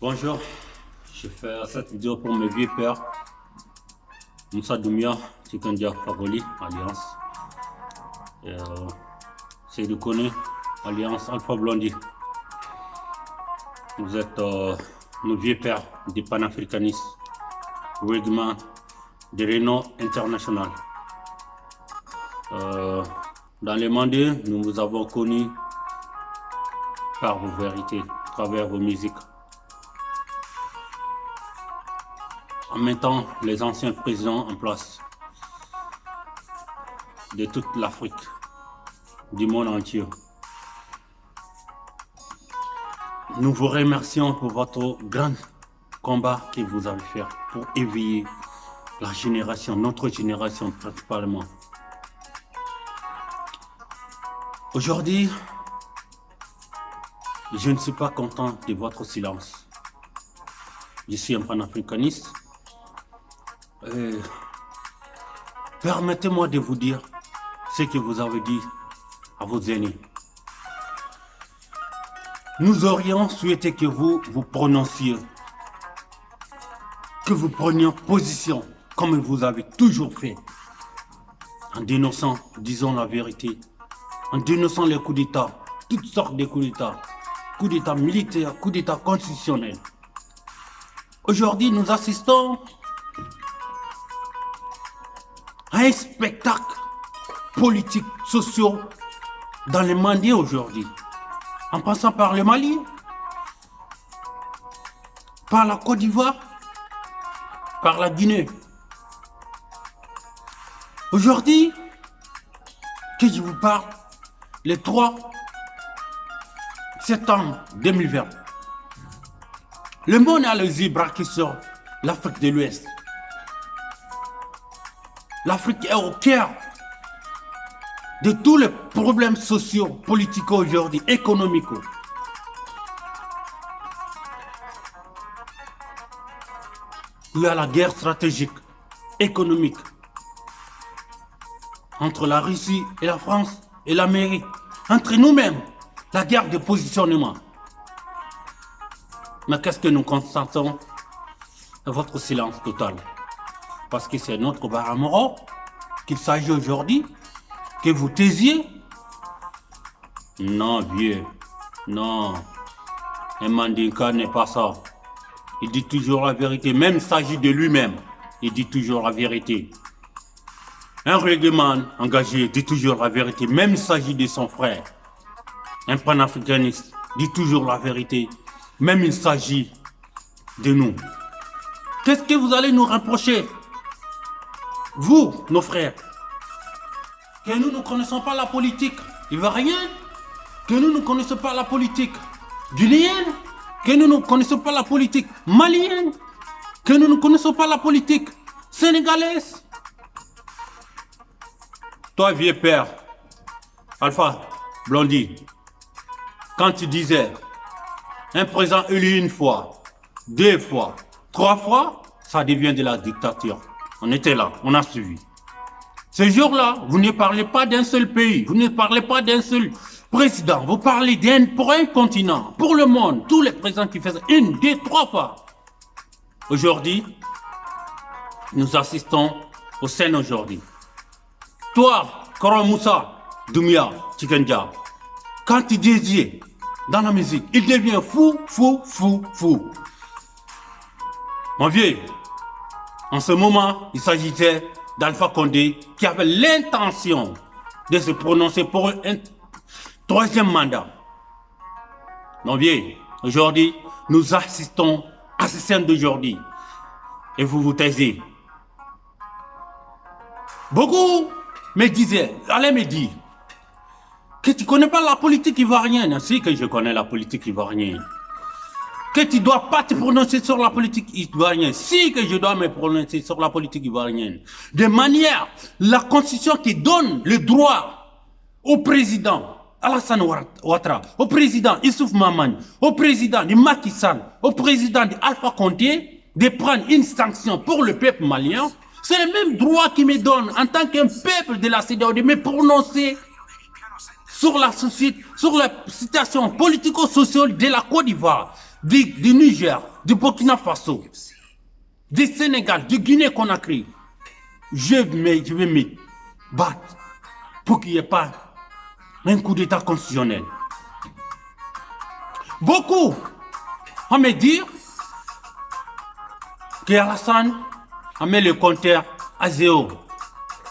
Bonjour, je fais cette vidéo pour mes vieux pères, Moussa Doumia, Tikandia Fagoli, Alliance. C'est de connaître Alliance Alpha Blondie. Vous êtes nos vieux pères des panafricanistes, règlement de renom international. Dans les mandats, nous vous avons connus par vos vérités, à travers vos musiques. En même temps, les anciens présidents en place de toute l'Afrique, du monde entier. Nous vous remercions pour votre grand combat que vous avez fait pour éveiller la génération, notre génération principalement. Aujourd'hui, je ne suis pas content de votre silence. Je suis un panafricaniste. Permettez-moi de vous dire ce que vous avez dit à vos aînés. Nous aurions souhaité que vous vous prononciez, que vous preniez position comme vous avez toujours fait, en dénonçant, disons la vérité, en dénonçant les coups d'État, toutes sortes de coups d'État militaires, coups d'État constitutionnels. Aujourd'hui, nous assistons à un spectacle politique, social dans les mandats aujourd'hui. En passant par le Mali, par la Côte d'Ivoire, par la Guinée. Aujourd'hui, que je vous parle, le 3 septembre 2020, le monde a les yeux braqués sur l'Afrique de l'Ouest. L'Afrique est au cœur de tous les problèmes sociaux, politiques aujourd'hui, économiques. Il y a la guerre stratégique, économique, entre la Russie et la France et l'Amérique, entre nous-mêmes, la guerre de positionnement. Mais qu'est-ce que nous constatons? Votre silence total. Parce que c'est notre Baramoro qu'il s'agit aujourd'hui, que vous taisiez. Non, vieux, non. Un Mandinka n'est pas ça. Il dit toujours la vérité, même s'il s'agit de lui-même, il dit toujours la vérité. Un règlement engagé dit toujours la vérité, même s'il s'agit de son frère. Un panafricaniste dit toujours la vérité, même il s'agit de nous. Qu'est-ce que vous allez nous reprocher? Vous, nos frères, que nous ne connaissons pas la politique ivoirienne, que nous ne connaissons pas la politique guinéenne, que nous ne connaissons pas la politique malienne, que nous ne connaissons pas la politique sénégalaise. Toi, vieux père, Alpha Blondie, quand tu disais un président élu une fois, deux fois, trois fois, ça devient de la dictature. On était là, on a suivi. Ce jour-là, vous ne parlez pas d'un seul pays, vous ne parlez pas d'un seul président, vous parlez pour un continent, pour le monde, tous les présidents qui faisaient une, deux, trois fois. Aujourd'hui, nous assistons aux scènes aujourd'hui. Toi, Koro Moussa Doumia Tikandia, quand tu disais dans la musique, il devient fou, fou, fou, fou. Mon vieux, en ce moment, il s'agissait d'Alpha Condé qui avait l'intention de se prononcer pour un troisième mandat. Mon vieux, aujourd'hui, nous assistons à ces scènes d'aujourd'hui. Et vous vous taisez. Beaucoup me disaient, allaient me dire, que tu ne connais pas la politique ivoirienne. Si que je connais la politique ivoirienne. Que tu ne dois pas te prononcer sur la politique ivoirienne. Si que je dois me prononcer sur la politique ivoirienne. De manière, la constitution qui donne le droit au président Alassane Ouattara, au président Issouf Mamani, au président de Macky Sall, au président de Alpha Condé, de prendre une sanction pour le peuple malien. C'est le même droit qui me donne, en tant qu'un peuple de la CEDEAO, de me prononcer sur la société, sur la situation politico-sociale de la Côte d'Ivoire, du Niger, du Burkina Faso, du Sénégal, du Guinée-Conakry. Je vais me battre pour qu'il n'y ait pas un coup d'État constitutionnel. Beaucoup vont me dire qu'Alassane a mis le compteur à zéro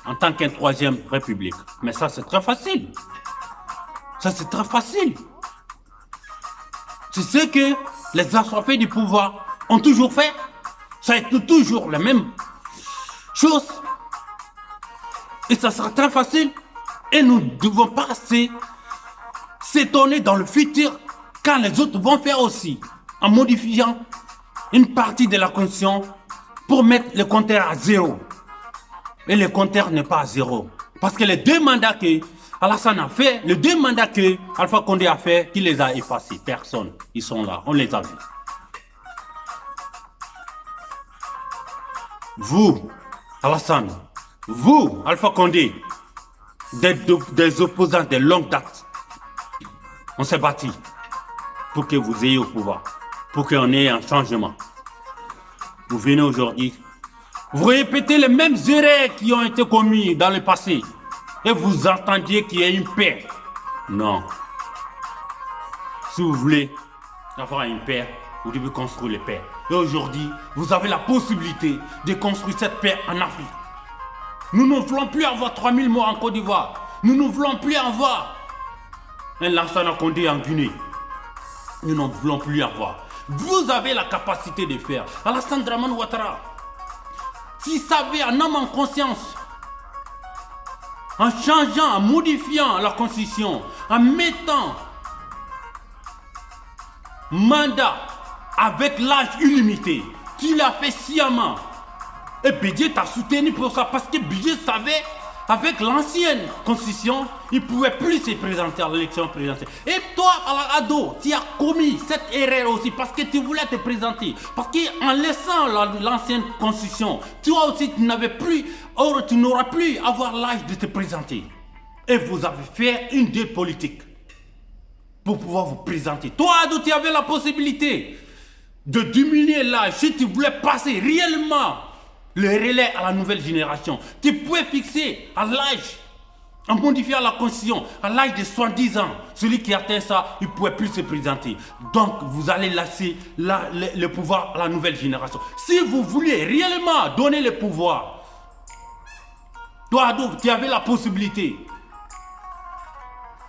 en tant qu'un troisième république. Mais ça, c'est très facile. Ça, c'est très facile. C'est ce que les assoiffés du pouvoir ont toujours fait. Ça a été toujours la même chose. Et ça sera très facile. Et nous ne devons pas s'étonner dans le futur quand les autres vont faire aussi, en modifiant une partie de la Constitution pour mettre le compteur à zéro. Et le compteur n'est pas à zéro. Parce que les deux mandats que Alassane a fait, les deux mandats que Alpha Condé a fait, qui les a effacés? Personne. Ils sont là, on les a vus. Vous, Alassane, vous, Alpha Condé, des opposants de longue date, on s'est battu pour que vous ayez au pouvoir, pour qu'on ait un changement. Vous venez aujourd'hui, vous répétez les mêmes erreurs qui ont été commises dans le passé et vous entendiez qu'il y a une paix. Non. Si vous voulez avoir une paix, vous devez construire les paix. Et aujourd'hui, vous avez la possibilité de construire cette paix en Afrique. Nous ne voulons plus avoir 3000 morts en Côte d'Ivoire. Nous ne voulons plus avoir un Lansana Condé en Guinée. Nous ne voulons plus avoir. Vous avez la capacité de faire. Alassane Dramane Ouattara, s'il savait en âme en conscience, en changeant, en modifiant la constitution, en mettant mandat avec l'âge illimité, tu l'as fait sciemment. Et Bédié t'a soutenu pour ça parce que Bédié savait, avec l'ancienne constitution, il ne pouvait plus se présenter à l'élection présidentielle. Et toi, Ado, tu as commis cette erreur aussi parce que tu voulais te présenter. Parce qu'en laissant l'ancienne constitution, toi aussi, tu n'avais plus, or tu n'auras plus avoir l'âge de te présenter. Et vous avez fait une deal politique pour pouvoir vous présenter. Toi, Ado, tu avais la possibilité de diminuer l'âge si tu voulais passer réellement le relais à la nouvelle génération. Tu pouvais fixer à l'âge, en modifiant la constitution, à l'âge de 70 ans, celui qui atteint ça, il ne pouvait plus se présenter. Donc, vous allez laisser le pouvoir à la nouvelle génération. Si vous voulez réellement donner le pouvoir, toi, Ado, tu avais la possibilité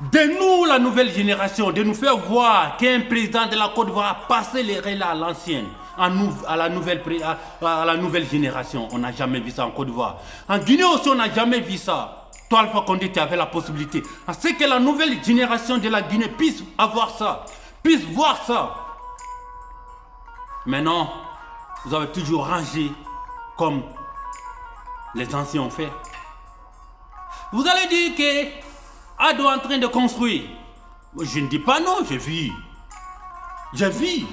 de nous, la nouvelle génération, de nous faire voir qu'un président de la Côte d'Ivoire a passé les relais à l'ancienne, à la nouvelle génération. On n'a jamais vu ça en Côte d'Ivoire. En Guinée aussi, on n'a jamais vu ça. Toi, Alpha Condé, tu avais la possibilité. C'est que la nouvelle génération de la Guinée puisse avoir ça, puisse voir ça. Mais non, vous avez toujours rangé comme les anciens ont fait. Vous allez dire que Ado est en train de construire. Je ne dis pas non, j'ai vu. J'ai vu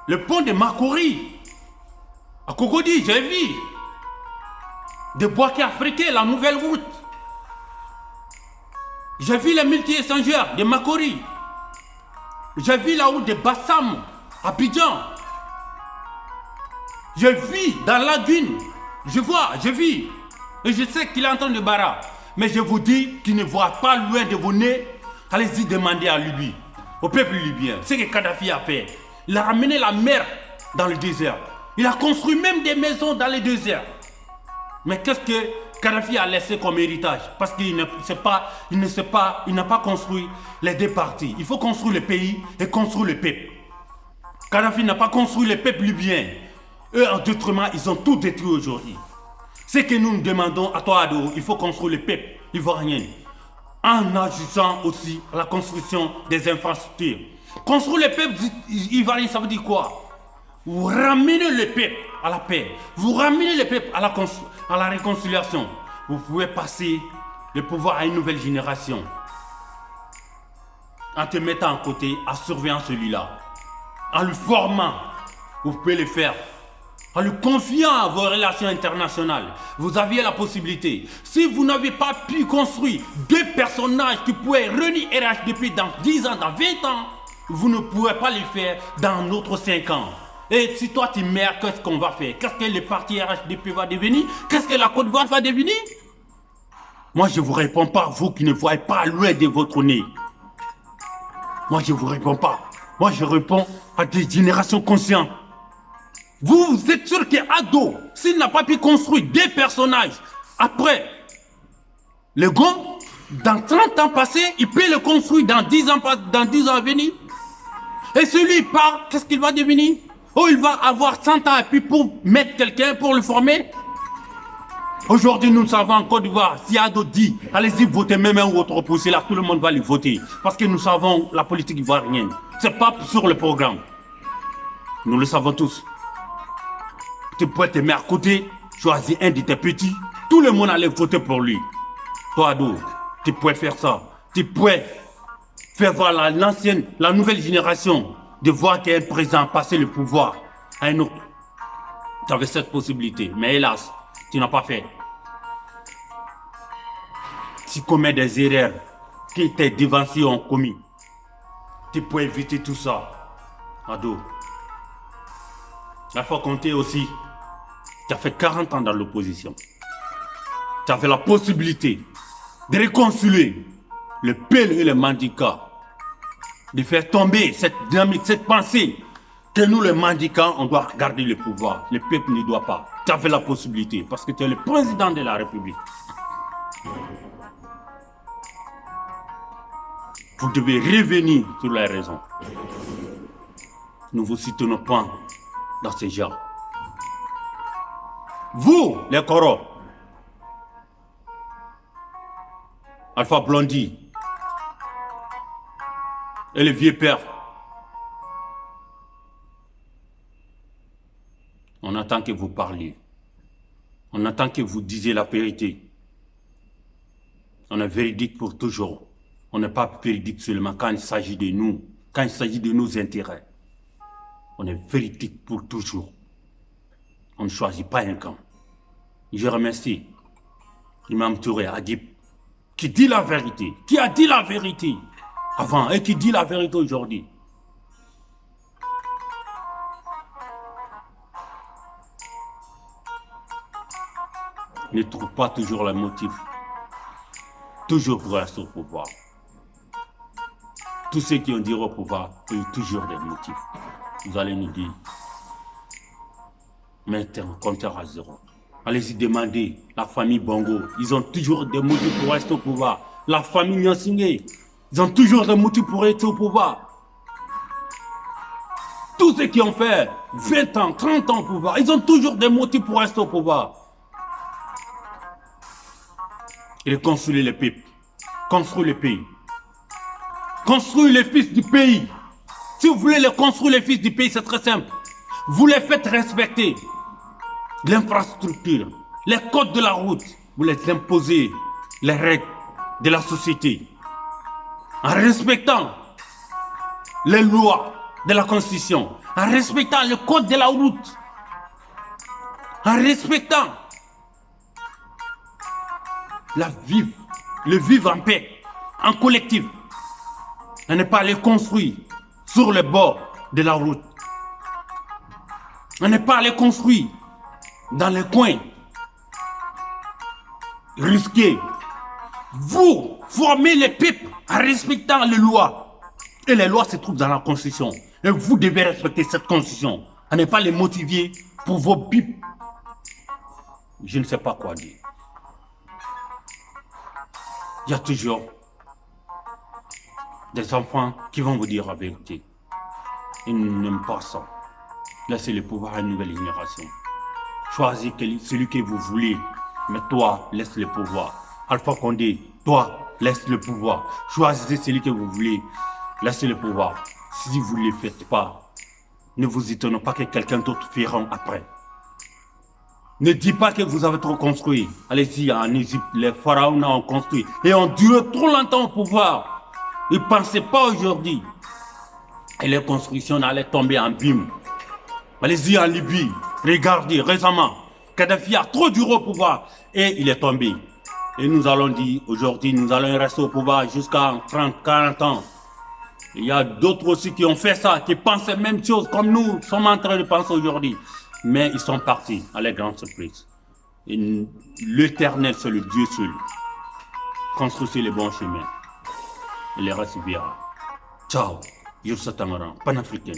le pont de Makori. À Cocody, j'ai vu. De Boaké africain, la nouvelle route. J'ai vu les multi-échangeurs de Makori. J'ai vu la route de Bassam, à Abidjan. J'ai vu dans la Lagune. Je vois, j'ai vu. Et je sais qu'il est en train de barrer. Mais je vous dis qu'il ne voit pas loin de vos nez. Allez-y demander à Libye, au peuple libyen, ce que Kadhafi a fait. Il a ramené la mer dans le désert. Il a construit même des maisons dans le désert. Mais qu'est-ce que Kadhafi a laissé comme héritage? Parce qu'il n'a pas construit les deux parties. Il faut construire le pays et construire le peuple. Kadhafi n'a pas construit le peuple libyen. Eux, en détriment, ils ont tout détruit aujourd'hui. Ce que nous nous demandons à toi, Ado, il faut construire le peuple ivoirien en ajoutant aussi à la construction des infrastructures. Construire le peuple ivoirien, ça veut dire quoi? Vous ramenez le peuple à la paix, vous ramenez le peuple à la réconciliation. Vous pouvez passer le pouvoir à une nouvelle génération en te mettant à côté, en surveillant celui-là, en le formant. Vous pouvez le faire En le confiant à vos relations internationales, vous aviez la possibilité. Si vous n'avez pas pu construire deux personnages qui pourraient réunir RHDP dans 10 ans, dans 20 ans, vous ne pourrez pas le faire dans notre 5 ans. Et si toi tu meurs, qu'est-ce qu'on va faire? Qu'est-ce que le parti RHDP va devenir? Qu'est-ce que la Côte d'Ivoire va devenir? Moi, je ne vous réponds pas, vous qui ne voyez pas loin de votre nez. Moi, je ne vous réponds pas. Moi, je réponds à des générations conscientes. Vous êtes sûr qu'Ado, s'il n'a pas pu construire des personnages, après, le Gon, dans 30 ans passés, il peut le construire dans 10 ans à venir. Et celui il part, qu'est-ce qu'il va devenir? Oh, il va avoir 100 ans et puis pour mettre quelqu'un, pour le former. Aujourd'hui, nous savons en Côte d'Ivoire, si Ado dit, allez-y voter même un ou autre opposé, là, tout le monde va lui voter. Parce que nous savons la politique ivoirienne. Ce n'est pas sur le programme. Nous le savons tous. Tu pourrais te mettre à côté, choisir un de tes petits, tout le monde allait voter pour lui. Toi, Ado, tu pourrais faire ça. Tu pourrais faire voir la nouvelle génération de voir qu'un président passer le pouvoir à un autre. Tu avais cette possibilité, mais hélas, tu n'as pas fait. Tu commets des erreurs que tes devanciers ont commis. Tu peux éviter tout ça. Ado. Il faut compter aussi. Tu as fait 40 ans dans l'opposition. Tu avais la possibilité de réconcilier le peuple et le mendicant. De faire tomber cette dynamique, cette pensée que nous, les mendicants, on doit garder le pouvoir. Le peuple ne doit pas. Tu avais la possibilité parce que tu es le président de la République. Vous devez revenir sur les raisons. Nous vous soutenons pas dans ces gens. Vous, les Koros, Alpha Blondy et le vieux père, on attend que vous parliez. On attend que vous disiez la vérité. On est véridique pour toujours. On n'est pas véridique seulement quand il s'agit de nous, quand il s'agit de nos intérêts. On est véridique pour toujours. On ne choisit pas un camp. Je remercie Imam Touré Adib, qui dit la vérité, qui a dit la vérité avant et qui dit la vérité aujourd'hui. Ne trouve pas toujours le motif. Toujours pour rester au pouvoir. Tous ceux qui ont dit au pouvoir ont toujours des motifs. Vous allez nous dire, maintenant, compteur à zéro. Allez-y demander, la famille Bongo, ils ont toujours des motifs pour rester au pouvoir. La famille Nyansingé, ils ont toujours des motifs pour rester au pouvoir. Tous ceux qui ont fait 20 ans, 30 ans au pouvoir, ils ont toujours des motifs pour rester au pouvoir. Et construire les peuples, construire le pays. Construire les fils du pays. Si vous voulez les construire les fils du pays, c'est très simple. Vous les faites respecter. L'infrastructure, les codes de la route, vous les imposez, les règles de la société. En respectant les lois de la Constitution, en respectant le code de la route, en respectant le vivre en paix, en collectif. À ne pas les construire sur le bord de la route. À ne pas les construire dans les coins risqués. Vous formez les peuples en respectant les lois. Et les lois se trouvent dans la Constitution. Et vous devez respecter cette Constitution. À ne pas les motiver pour vos bips. Je ne sais pas quoi dire. Il y a toujours des enfants qui vont vous dire la vérité. Ils n'aiment pas ça. Laissez le pouvoir à une nouvelle génération. Choisis celui que vous voulez, mais toi, laisse le pouvoir. Alpha Condé, toi, laisse le pouvoir. Choisissez celui que vous voulez, laissez le pouvoir. Si vous ne le faites pas, ne vous étonnez pas que quelqu'un d'autre fera après. Ne dites pas que vous avez trop construit. Allez-y, en Égypte, les pharaons ont construit et ont duré trop longtemps au pouvoir. Ils ne pensaient pas aujourd'hui. Et les constructions allaient tomber en bim. Allez-y en Libye. Regardez, récemment, Kadhafi a trop duré au pouvoir et il est tombé. Et nous allons dire, aujourd'hui, nous allons rester au pouvoir jusqu'à 30, 40 ans. Il y a d'autres aussi qui ont fait ça, qui pensent la même chose comme nous sommes en train de penser aujourd'hui. Mais ils sont partis à la grande surprise. L'Éternel, c'est le Dieu seul. Construisez les bons chemins. Et le reste verra. Ciao. Youssef Tamaran, panafricain.